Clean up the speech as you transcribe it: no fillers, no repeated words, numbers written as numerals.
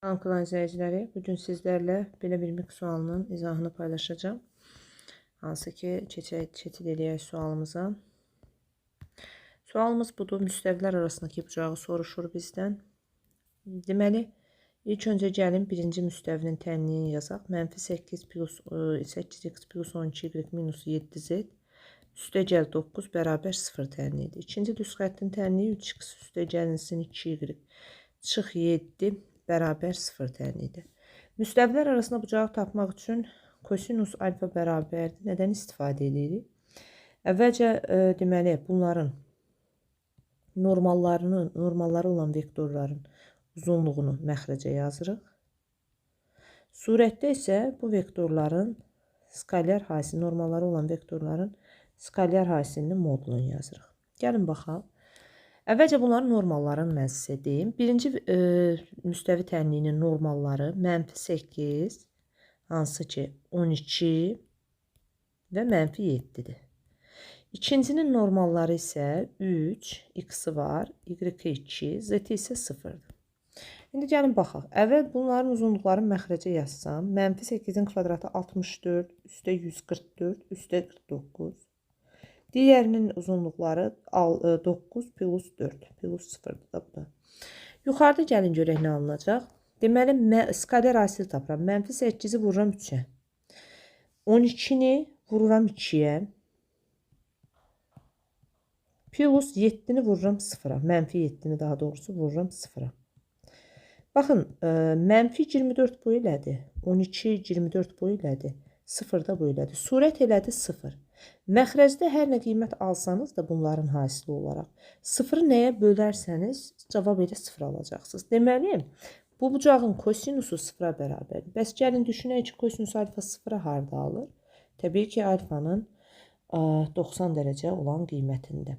Salam izləyiciləri, bugün sizlərlə belə bir mix sualının izahını paylaşacağım. Hansı ki, keçid eləyək sualımıza. Sualımız budur, müstəvilər arasındakı bucağı soruşur bizdən. Deməli, ilk öncə gəlin birinci müstəvinin tənliyini yazaq. -8 plus 8x plus 12y minus 7z üstə gəl 9 bərabər 0 tənliyidir. İkinci düz xəttin tənliyi 3x üstə gəlinsin 2y çıx 7 bərabər 0 tənliyidir. Müstəvilər arasında bucağı tapmaq üçün kosinus alfa bərabərdir. Nədən istifadə edirik? Əvvəlcə deməli bunların normalları olan vektorların uzunluğunu məxrəcə yazırıq. Surətdə isə bu vektorların skalyar hasil, normalları olan vektorların skalyar hasilinin modulunu yazırıq. Gəlin baxaq. Əvvəlcə bunların normallarını mən sizə deyim. Birinci müstəvi tənliyinin normalları -8, hansı ki 12 və -7-dir. İkincinin normalları isə 3, x-i var, y-i 2, z-i isə 0-dır. İndi gəlin baxaq. Əvvəl bunların uzunluqlarını məxrəcə yazsam, -8-in kvadratı 64, üstə 144, üstə 49. Digərinin uzunluqları 9 plus 4 plus 0'dır da bu da. Yuxarıda gəlin görək nə alınacaq. Deməli, skalyar hasil tapıram. -8'i vururam 3'ə. 12'ni vururam 2'yə. Plus 7'ni vururam 0'a. -7'ni daha doğrusu vururam 0'a. Baxın, -24 bu ilədir. 12 24 bu ilədir. 0 da bu ilədir. Surət elədi 0. Məxrəcdə hər nə qiymət alsanız da bunların hasili olaraq 0'ı nəyə bölərsəniz cavab elə 0 alacaqsınız. Deməli, bu bucağın kosinusu 0'a bərabərdir. Bəs gəlin düşünək ki, kosinus alfa 0'a harda alır? Təbii ki, alfanın 90 dərəcə olan qiymətində.